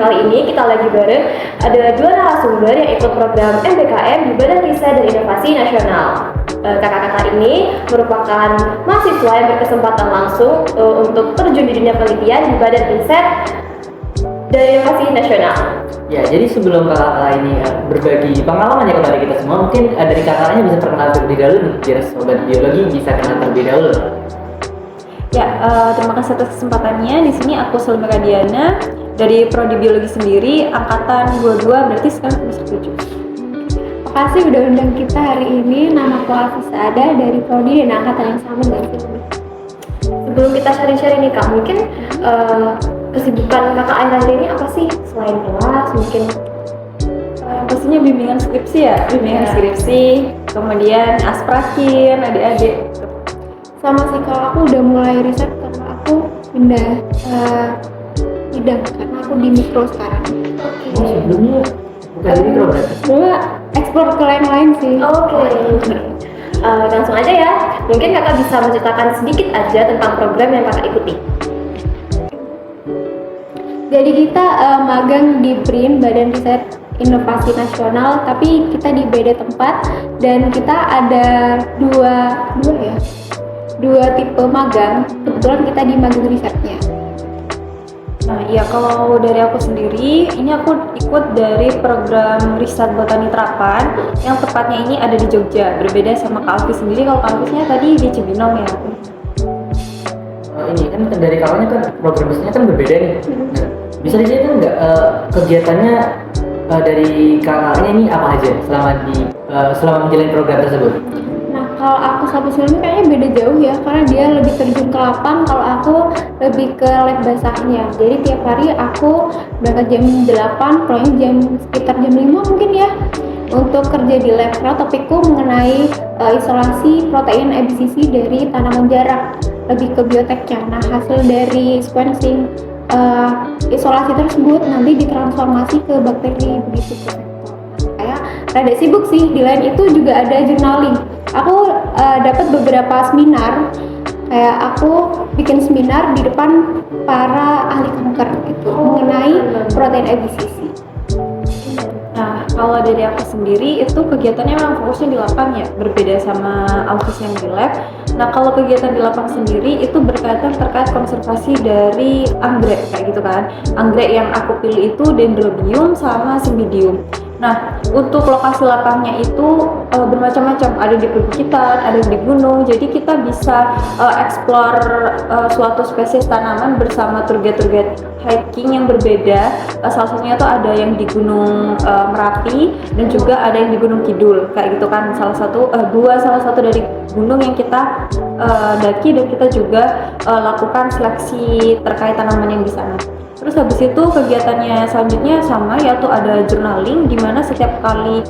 kali ini kita lagi bareng ada dua narasumber yang ikut program MBKM di Badan Riset dan Inovasi Nasional. Kakak-kakak ini merupakan mahasiswa yang berkesempatan langsung untuk terjun di dunia penelitian di Badan Riset dan Inovasi Nasional. Ya, jadi sebelum kakak ini berbagi pengalaman ya kepada kita semua, mungkin dari kakaknya bisa perkenalan terlebih dahulu nih, biar sobat biologi bisa kenal terlebih dahulu. Ya, terima kasih atas kesempatannya. Di sini aku Sulmira Diana dari Prodi Biologi sendiri, angkatan 22, berarti sekarang semester 7. Makasih udah undang kita hari ini. Nama aku Afisa Ada dari Prodi dan angkatan yang sama dari sini. Sebelum kita sharing-sharing nih Kak, mungkin kesibukan kakak akhir-akhir ini apa sih selain kelas mungkin? Pastinya bimbingan skripsi ya, skripsi, kemudian asprakin, adik-adik. Sama sih, kalau aku udah mulai riset karena aku pindah bidang karena aku di mikro sekarang. Sebelumnya bukan di mikro berarti? Dulu explore ke lain-lain sih. Oke. Langsung aja ya, mungkin kakak bisa menceritakan sedikit aja tentang program yang kakak ikuti. Jadi kita magang di BRIN, Badan Riset Inovasi Nasional, tapi kita di beda tempat dan kita ada dua tipe magang. Kebetulan kita di magang risetnya. Nah, ya kalau dari aku sendiri, ini aku ikut dari program riset botani terapan yang tepatnya ini ada di Jogja. Berbeda sama Kak Alfi sendiri, kalau Kak Alfisnya tadi di Cibinong ya. Ini kan dari kakaknya kan program risetnya kan berbeda nih. Nah, bisa diceritain nggak kegiatannya dari kakaknya ini apa aja selama menjalani program tersebut? Nah, kalau aku sama Sulmi kayaknya beda jauh ya, karena dia lebih terjun ke lapang, kalau aku lebih ke lab basahnya. Jadi tiap hari aku berangkat jam 8, pulangnya sekitar jam 5 mungkin ya, untuk kerja di lab. Karena topikku mengenai isolasi protein ABCC dari tanaman jarak, lebih ke bioteknya. Nah, hasil dari sequencing isolasi tersebut nanti ditransformasi ke bakteri, begitu ke sektor. Kayak rada sibuk sih. Di lain itu juga ada journaling. Aku dapat beberapa seminar, kayak aku bikin seminar di depan para ahli kanker gitu mengenai protein ABCC. Nah, kalau dari aku sendiri itu kegiatannya memang fokusnya di lapang ya, berbeda sama Alfis yang di lab. Nah, kalau kegiatan di lapang sendiri itu berkaitan terkait konservasi dari anggrek kayak gitu kan. Anggrek yang aku pilih itu Dendrobium sama Cymbidium. Nah, untuk lokasi lapangnya itu bermacam-macam, ada di perbukitan, ada di gunung. Jadi kita bisa explore suatu spesies tanaman bersama turget-turget hiking yang berbeda. Salah satunya tuh ada yang di Gunung Merapi dan juga ada yang di Gunung Kidul kayak gitu kan. Salah satu dari gunung yang kita daki dan kita juga lakukan seleksi terkait tanaman yang di sana. Terus habis itu kegiatannya selanjutnya sama, yaitu ada journaling, di mana setiap kali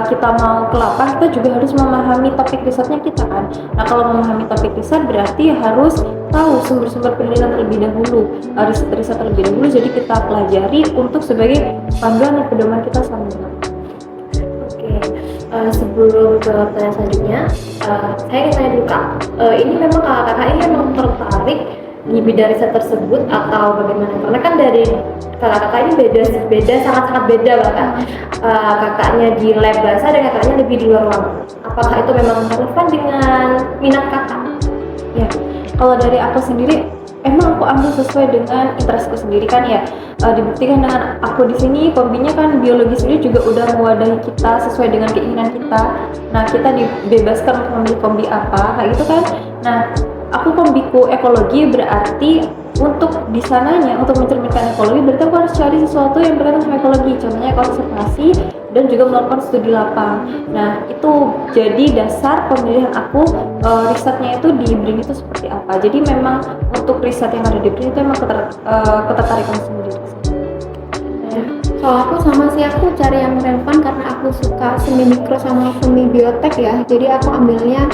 kita mau ke lapang kita juga harus memahami topik risetnya kita kan. Nah, kalau memahami topik riset berarti harus tahu sumber-sumber penelitian terlebih dahulu, riset-riset terlebih dahulu, jadi kita pelajari untuk sebagai panduan dan pedoman kita selama ini. Oke, sebelum ke pertanyaan selanjutnya, saya ingin tanya dulu Kak, ini memang kakak-kakak ini memang tertarik di bidang riset tersebut atau bagaimana? Karena kan dari kakak-kakak ini beda, sangat-sangat beda bahkan. Kakaknya di lab basah dan kakaknya lebih di luar ruangan. Apakah itu memang relevan dengan minat kakak? Ya, kalau dari aku sendiri, emang aku ambil sesuai dengan interestku sendiri kan ya. Dibuktikan dengan aku di sini kombinya kan biologi sendiri juga udah mewadahi kita sesuai dengan keinginan kita. Nah, kita dibebaskan untuk memilih kombi apa, kayak gitu kan. Nah, aku kombiku ekologi berarti untuk di sananya, untuk mencerminkan ekologi berarti aku harus cari sesuatu yang berkaitan sama ekologi, contohnya konservasi dan juga melakukan studi lapang. Nah, itu jadi dasar pemilihan aku risetnya itu di BRIN itu seperti apa. Jadi memang untuk riset yang ada di BRIN itu memang ketertarikan sendiri. Kalau aku sama sih, aku cari yang relevan karena aku suka semi mikro sama semi biotek ya. Jadi aku ambilnya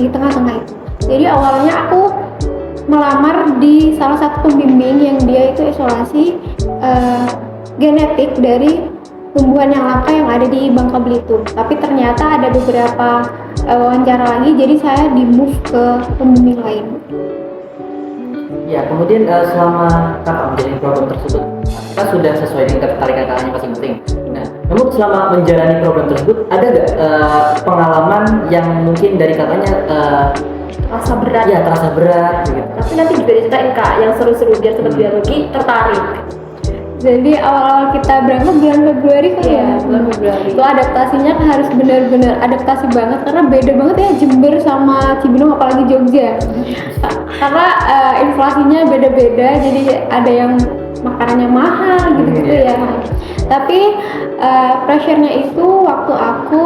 di tengah-tengah itu. Jadi awalnya aku melamar di salah satu pembimbing yang dia itu isolasi genetik dari tumbuhan yang langka yang ada di Bangka Belitung. Tapi ternyata ada beberapa wawancara lagi, jadi saya di move ke pembimbing lain. Ya, kemudian selama kakak menjalani program tersebut, kita sudah sesuai dengan ketertarikan kakaknya masing-masing. Nah, namun selama menjalani program tersebut, ada nggak pengalaman yang mungkin dari kakaknya Rasa berat. ya terasa berat gitu? Tapi nanti juga diceritain Kak yang seru-seru biar sobat biologi tertarik. Jadi awal-awal kita berangkat bulan Februari kan ya. Bulan Februari. Itu adaptasinya harus benar-benar adaptasi banget karena beda banget ya Jember sama Cibinong apalagi Jogja. Karena inflasinya beda-beda jadi ada yang makanannya mahal gitu-gitu ya. Tapi pressure-nya itu waktu aku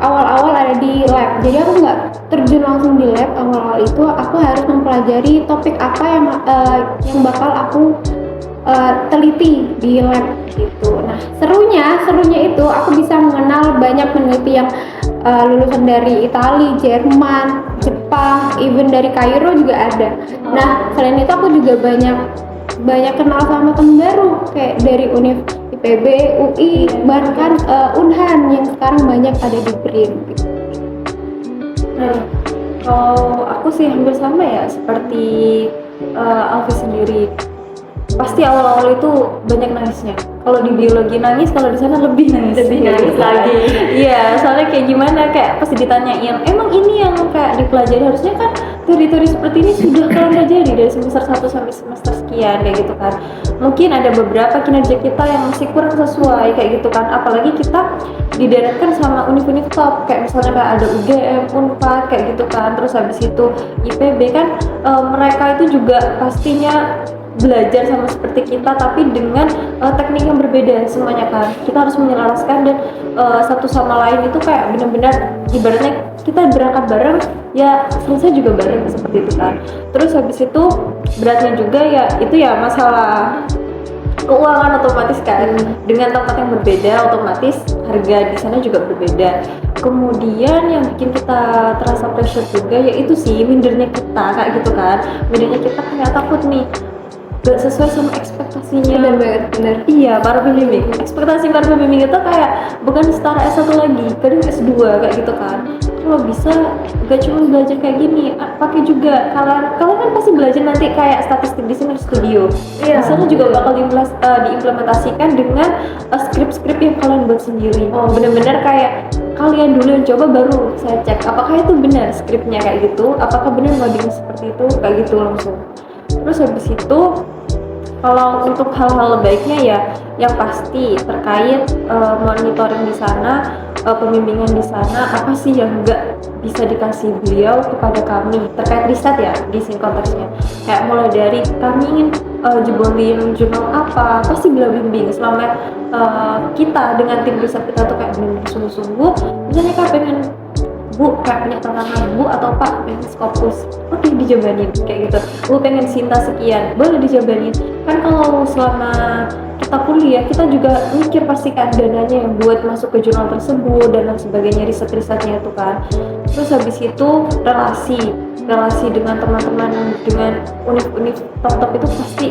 awal-awal ada di lab. Jadi aku nggak terjun langsung di lab awal-awal itu. Aku harus mempelajari topik apa yang bakal aku teliti di lab gitu. Nah, serunya itu aku bisa mengenal banyak peneliti yang lulusan dari Italia, Jerman, Jepang, even dari Kairo juga ada. Nah, selain itu aku juga banyak kenal sama temen baru kayak dari Univ IPB, UI, bahkan Unhan yang sekarang banyak ada di BRIN gitu. Nah, kalau aku sih hampir sama ya seperti Alfi sendiri. Pasti awal-awal itu banyak nangisnya. Kalau di biologi nangis, kalau di sana lebih nangis lagi. Iya, soalnya kayak gimana, kayak pasti ditanyain, emang ini yang kayak dipelajari harusnya kan teori-teori seperti ini sudah kalian pelajari dari semester 1 sampai semester sekian kayak gitu kan. Mungkin ada beberapa kinerja kita yang masih kurang sesuai kayak gitu kan. Apalagi kita dideretkan sama univ-univ top kayak misalnya kayak ada UGM, Unpad kayak gitu kan. Terus habis itu IPB kan mereka itu juga pastinya belajar sama seperti kita tapi dengan teknik yang berbeda semuanya kan. Kita harus menyelaraskan dan satu sama lain itu kayak benar-benar ibaratnya kita berangkat bareng ya selesai juga bareng seperti itu kan. Terus habis itu beratnya juga ya itu ya masalah keuangan otomatis kan. Dengan tempat yang berbeda otomatis harga di sana juga berbeda. Kemudian yang bikin kita terasa pressure juga yaitu sih mindernya kita kayak gitu kan. Mindernya kita kayak takut nih gak sesuai sama ekspektasinya. Bener. Iya, para pembimbing. Ekspektasi para pembimbing itu kayak bukan setara S1 lagi, kadang S2 kayak gitu kan. Kalau bisa gak cuma belajar kayak gini, pakai juga kalian kan pasti belajar nanti kayak statistik di sini studio. Di sana juga bakal diimplementasikan dengan skrip-skrip yang kalian buat sendiri. Bener-bener kayak kalian dulu yang coba baru saya cek apakah itu benar skripnya kayak gitu, apakah benar coding seperti itu kayak gitu langsung. Terus habis itu kalau untuk hal-hal baiknya ya yang pasti terkait monitoring di sana, pembimbingan di sana apa sih yang enggak bisa dikasih beliau kepada kami terkait riset ya di sini konteksnya. Kayak mulai dari kami ingin jebolin jurnal apa, pasti beliau bimbing selama kita dengan tim riset kita tuh kayak benar-benar sungguh-sungguh. Misalnya kak pengen Bu, kayak punya tantangan Bu atau Pak pengen Scopus, oke dijabanin kayak gitu. Bu pengen Sinta sekian, boleh dijabanin. Kan kalau selama kita kuliah kita juga mikir pasti kan dananya yang buat masuk ke jurnal tersebut dan lain sebagainya, riset-risetnya itu kan. Terus habis itu relasi dengan teman-teman dengan univ-univ top-top itu pasti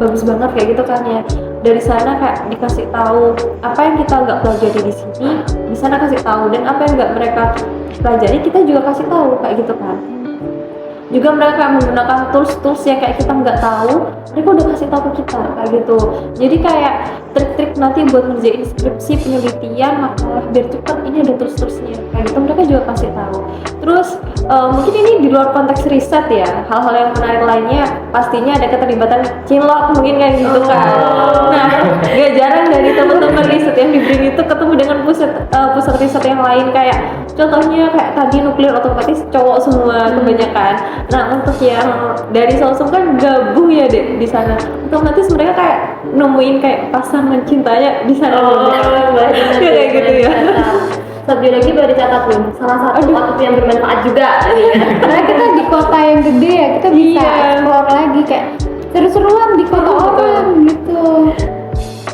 bagus banget kayak gitu kan ya. Dari sana kayak dikasih tahu apa yang kita nggak pelajari di sini, di sana kasih tahu, dan apa yang nggak mereka pelajari kita juga kasih tahu kayak gitu kan. Juga mereka menggunakan tools yang kayak kita nggak tahu, mereka udah kasih tahu ke kita kayak gitu. Jadi kayak trik-trik nanti buat ngerjain skripsi, penelitian, makalah biar cepat, ini ada tools-toolsnya kayak gitu, mereka juga kasih tahu. Terus mungkin ini di luar konteks riset ya, hal-hal yang menarik lainnya pastinya ada keterlibatan cilok mungkin kayak gitu kan. Nah, gak jarang dari teman-teman riset yang di BRIN itu ketemu dengan pusat riset yang lain, kayak contohnya kayak tadi nuklir otomatis cowok semua kebanyakan. Nah, untuk yang dari Solsum kan gabung ya deh di sana, otomatis mereka kayak nemuin kayak pasangan cintanya di sana. Kayak gitu ya. Biologi baru dicatat belum? Salah satu waktu yang bermanfaat juga. Karena kita di kota yang gede ya, kita bisa explore lagi kayak seru-seruan di kota orang gitu.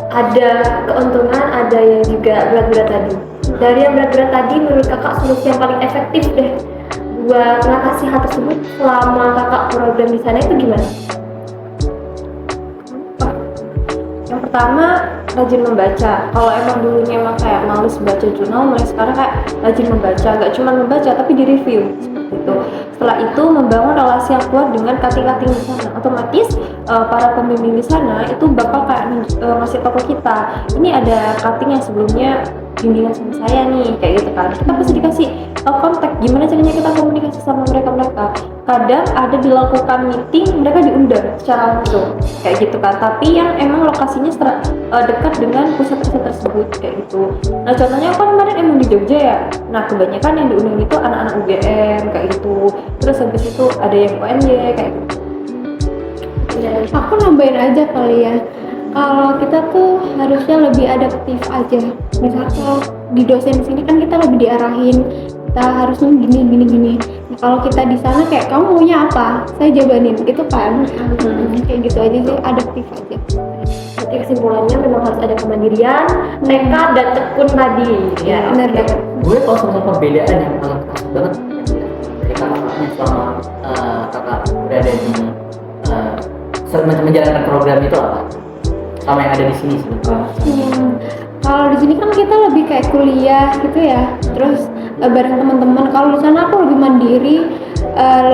Ada keuntungan, ada yang juga berat-berat tadi. Dari yang berat-berat tadi, menurut kakak solusi yang paling efektif deh buat mengatasi hal tersebut selama kakak program di sana itu gimana? Yang pertama, rajin membaca. Kalau emang dulunya emang kayak males baca jurnal, mulai sekarang kayak rajin membaca. Gak cuma membaca tapi di-review seperti itu. Setelah itu membangun relasi yang kuat dengan kating-kating di sana. Otomatis para pembimbing di sana itu bakal kayak ngasih tau ke kita, ini ada cutting yang sebelumnya bimbingan sama saya nih, kayak gitu kan. Kita pasti dikasih kontak gimana caranya kita komunikasi sama mereka. Kadang ada dilakukan meeting, mereka diundang secara langsung kayak gitu kan, tapi yang emang lokasinya dekat dengan pusat riset tersebut kayak gitu. Nah contohnya kan kemarin emang di Jogja ya, nah kebanyakan yang diundang itu anak-anak UGM kayak gitu, terus habis itu ada yang UNY kayak gitu. Aku nambahin aja kali ya, kalau kita tuh harusnya lebih adaptif aja. Misalnya di dosen sini kan kita lebih diarahin, kita harusnya gini. Nah, kalau kita di sana kayak kamu maunya apa, saya jabanin gitu kan. Kayak gitu aja sih, adaptif aja. Berarti kesimpulannya memang harus ada kemandirian, tekad dan tekun tadi. Ya, Benar banget. Gue kalau sama perbedaan yang paling khas banget dari kakaknya selama kakak berada di menjalankan program itu apa? Sama yang ada di sini sih. Kalau di sini kan kita lebih kayak kuliah gitu ya, terus bareng teman-teman. Kalau di sana aku lebih mandiri,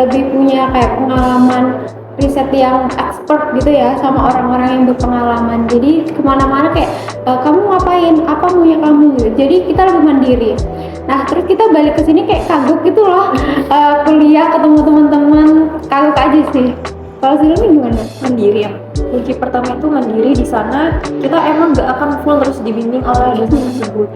lebih punya kayak pengalaman riset yang expert gitu ya, sama orang-orang yang berpengalaman. Jadi kemana-mana kayak kamu ngapain, apa maunya kamu gitu. Jadi kita lebih mandiri. Nah terus kita balik ke sini kayak kagok gitu loh, kuliah ketemu teman-teman, kagok aja sih. Kalau Silmi gimana? Mandiri ya. Kunci pertama itu mandiri. Di sana kita emang gak akan full terus dibimbing oleh dosen tersebut.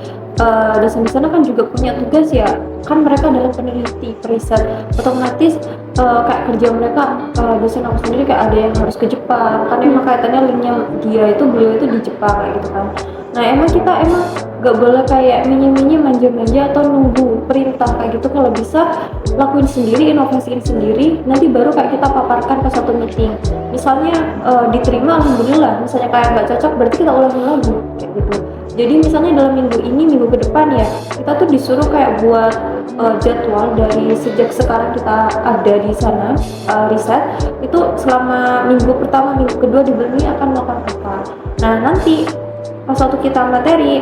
Dosen di sana kan juga punya tugas ya, kan mereka adalah peneliti, periset. Otomatis kayak kerja mereka, dosen aku sendiri kayak ada yang harus ke Jepang, kan emang kaitannya linknya beliau itu di Jepang kayak gitu kan. Nah emang kita gak boleh kayak manja-manja atau nunggu perintah kayak gitu. Kalau bisa lakuin sendiri, inovasiin sendiri, nanti baru kayak kita paparkan ke satu meeting. Misalnya diterima, alhamdulillah. Misalnya kayak nggak cocok, berarti kita ulangi lagi kayak gitu. Jadi misalnya dalam minggu ke depan ya, kita tuh disuruh kayak buat jadwal dari sejak sekarang kita ada di sana riset, itu selama minggu pertama, minggu kedua di bulan ini akan melakukan apa. Nah nanti pas waktu kita materi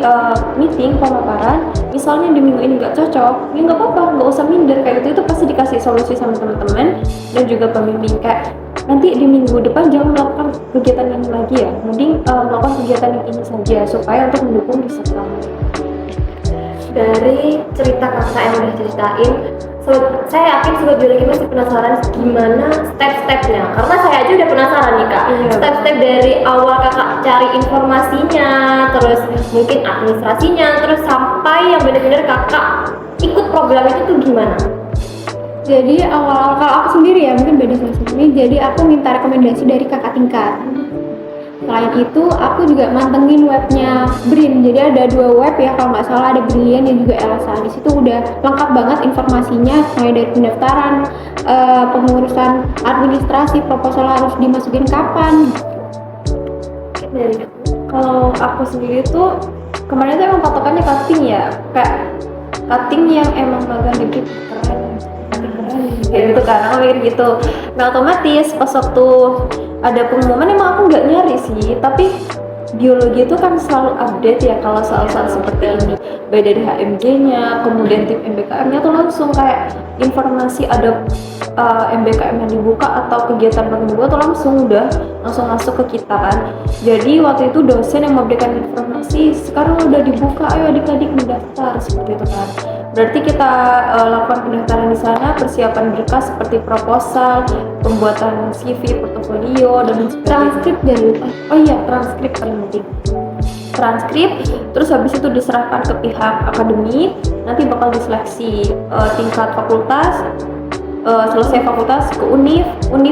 meeting pemaparan, misalnya di minggu ini nggak cocok, ya nggak apa-apa, nggak usah minder kayak gitu. Itu pasti dikasih solusi sama teman-teman dan juga pembimbing kayak nanti di minggu depan jangan melakukan kegiatan ini lagi ya, mending melakukan kegiatan yang ini saja supaya untuk mendukung riset kamu. Dari cerita kakak yang udah ceritain, saya yakin sobat biologi masih penasaran gimana step-stepnya, karena saya aja udah penasaran nih kak. Step-step dari awal kakak cari informasinya, terus mungkin administrasinya, terus sampai yang benar-benar kakak ikut program itu tuh gimana? Jadi awal kalau aku sendiri ya, mungkin beda sama sini. Jadi aku minta rekomendasi dari kakak tingkat. Selain itu, aku juga mantengin webnya BRIN. Jadi ada 2 web ya, kalau nggak salah ada Brilliant dan juga Elsa. Di situ udah lengkap banget informasinya, mulai dari pendaftaran, pengurusan administrasi, proposal harus dimasukin kapan. Kalau aku sendiri tuh kemarin tuh emang patokannya cutting ya, kayak cutting yang emang magang di BRIN keren kayak gitu kan, aku mikir gitu. Nah otomatis pas waktu ada pengumuman emang aku nggak nyari sih, tapi biologi itu kan selalu update ya kalau soal-soal seperti ini, baik dari HMJ-nya, kemudian tim MBKM-nya tuh langsung kayak informasi ada MBKM yang dibuka atau kegiatan yang dibuka tuh langsung masuk ke kita kan. Jadi waktu itu dosen yang memberikan informasi, sekarang udah dibuka, ayo adik-adik mendaftar seperti itu kan. Berarti kita lakukan pendaftaran di sana, persiapan berkas seperti proposal, pembuatan CV, portofolio, dan sebagainya. Transkrip jangan lupa. Oh iya, transkrip paling penting. Transkrip, terus habis itu diserahkan ke pihak akademik, nanti bakal diseleksi tingkat fakultas, selesai fakultas ke univ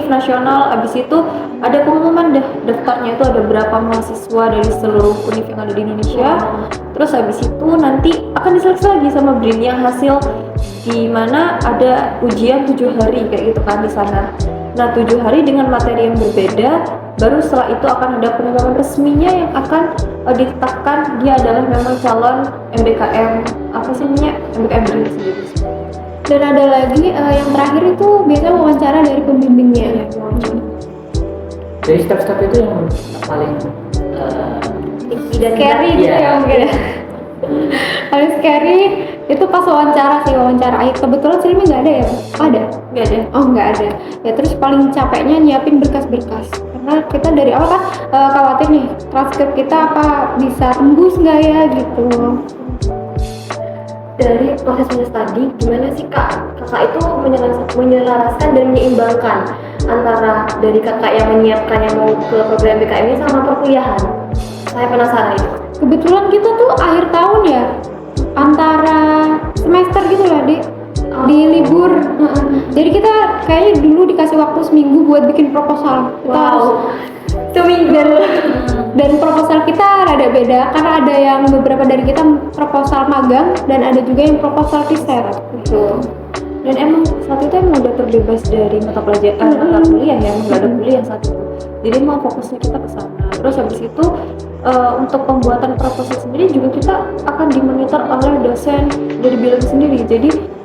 nasional. Habis itu ada pengumuman daftarnya, itu ada berapa mahasiswa dari seluruh univ yang ada di Indonesia. Terus habis itu nanti akan diseleksi lagi sama BRIN yang hasil di mana ada ujian 7 hari kayak gitu kan di sana. Nah 7 hari dengan materi yang berbeda, baru setelah itu akan ada pengumuman resminya yang akan ditetapkan dia adalah memang calon MBKM MBKM BRIN sendiri. Dan ada lagi yang terakhir itu biasanya wawancara dari pembimbingnya. Dari step-step itu yang paling Tinggi dan scary gitu Iya. ya mungkin ya. Paling scary itu pas wawancara akhir. Kebetulan Silmi nggak ada ya? Ada? Nggak ada. Oh nggak ada. Ya terus paling capeknya nyiapin berkas-berkas. Karena kita dari awal kan khawatir nih transkrip kita apa bisa tembus nggak ya gitu. Dari proses tadi, gimana sih kakak itu menyelaraskan dan menyeimbangkan antara dari kakak yang menyiapkan yang mau ke program BKM ini sama perkuliahan? Saya penasaran itu. Kebetulan kita tuh akhir tahun ya, antara semester gitu lah di libur. Jadi kita kayaknya dulu dikasih waktu seminggu buat bikin proposal. Kita harus Seminggu. dan proposal kita rada beda karena ada yang beberapa dari kita proposal magang dan ada juga yang proposal riset gitu. Dan emang saat itu emang udah terbebas dari mata pelajaran mata kuliah ya, nggak ada kuliah saat itu. Jadi mau fokusnya kita ke sana. Terus habis itu untuk pembuatan proposal sendiri juga kita akan dimonitor oleh dosen dari biologi sendiri. Jadi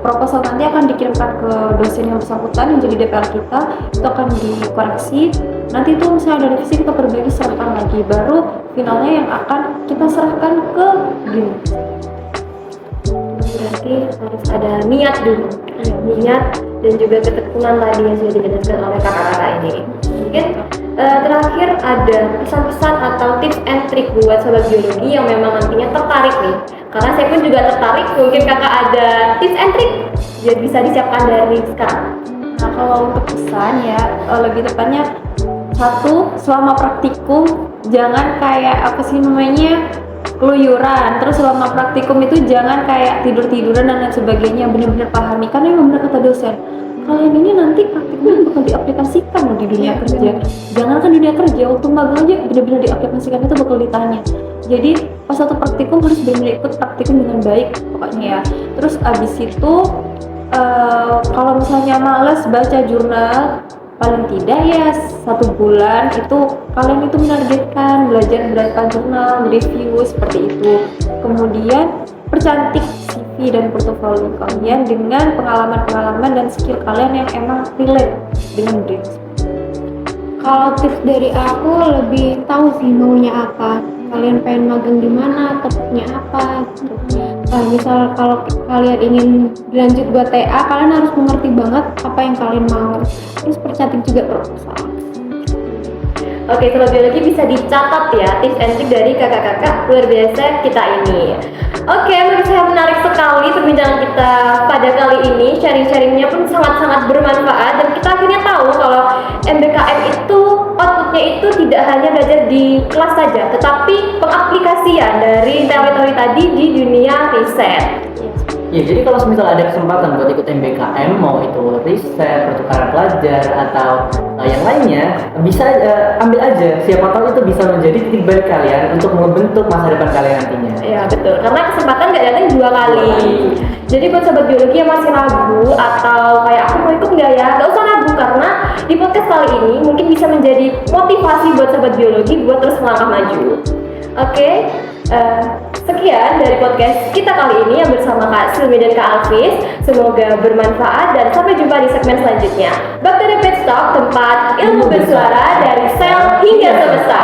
proposal nanti akan dikirimkan ke dosen yang bersangkutan yang jadi DPR kita, itu akan dikoreksi. Nanti itu misalnya ada revisi kita perbaiki, serahkan lagi, baru finalnya yang akan kita serahkan ke DIN. Berarti harus ada niat dulu, niat dan juga ketekunan tadi yang sudah dijelaskan oleh kakak-kakak ini. Mungkin terakhir ada pesan-pesan atau tips and trick buat sobat biologi yang memang nantinya tertarik nih. Karena saya pun juga tertarik, mungkin kakak ada tips and trick biar bisa disiapkan dari sekarang. Nah kalau untuk pesan ya, lebih tepatnya satu, selama praktikum jangan kayak apa sih namanya keluyuran. Terus selama praktikum itu jangan kayak tidur-tiduran dan lain sebagainya, benar-benar pahami. Karena yang benar kata dosen, kalian ini nanti praktikum bakal diaplikasikan loh di dunia kerja. Jangankan dunia kerja, waktu magang aja benar-benar diaplikasikan, itu bakal ditanya. Jadi pas satu praktikum harus benar-benar ikut praktikum dengan baik pokoknya ya. Terus abis itu kalau misalnya males baca jurnal, paling tidak ya 1 bulan itu kalian itu menargetkan belajar berapa jurnal, review seperti itu. Kemudian percantik CV dan portofolio kalian dengan pengalaman-pengalaman dan skill kalian yang emang relate dengan BRIN. Kalau tips dari aku lebih tahu sih maunya apa. Kalian pengen magang di mana, topiknya apa gitu. Misal kalau kalian ingin berlanjut buat TA, kalian harus mengerti banget apa yang kalian mau. Terus percantik juga proposal. Oke, sobat biologi bisa dicatat ya tips and trick dari kakak-kakak luar biasa kita ini. Oke, menurut saya menarik sekali perbincangan kita pada kali ini. Sharing-sharingnya pun sangat-sangat bermanfaat dan kita akhirnya tahu kalau MBKM itu outputnya itu tidak hanya belajar di kelas saja, tetapi pengaplikasian dari teori-teori tadi di dunia riset. Ya, jadi kalau misal ada kesempatan buat ikut MBKM, mau itu riset, pertukaran pelajar atau yang lainnya, bisa ambil aja. Siapa tahu itu bisa menjadi titik balik kalian untuk membentuk masa depan kalian nantinya. Ya betul, karena kesempatan nggak datang 2 kali. Jadi buat sobat biologi yang masih ragu atau kayak aku mau ikut nggak ya, nggak usah ragu karena di podcast kali ini mungkin bisa menjadi motivasi buat sobat biologi buat terus melangkah maju. Oke. Sekian dari podcast kita kali ini yang bersama Kak Silmi dan Kak Alvis. Semoga bermanfaat dan sampai jumpa di segmen selanjutnya. Bakteri Pet Talk, tempat ilmu bersuara dari sel hingga semesta.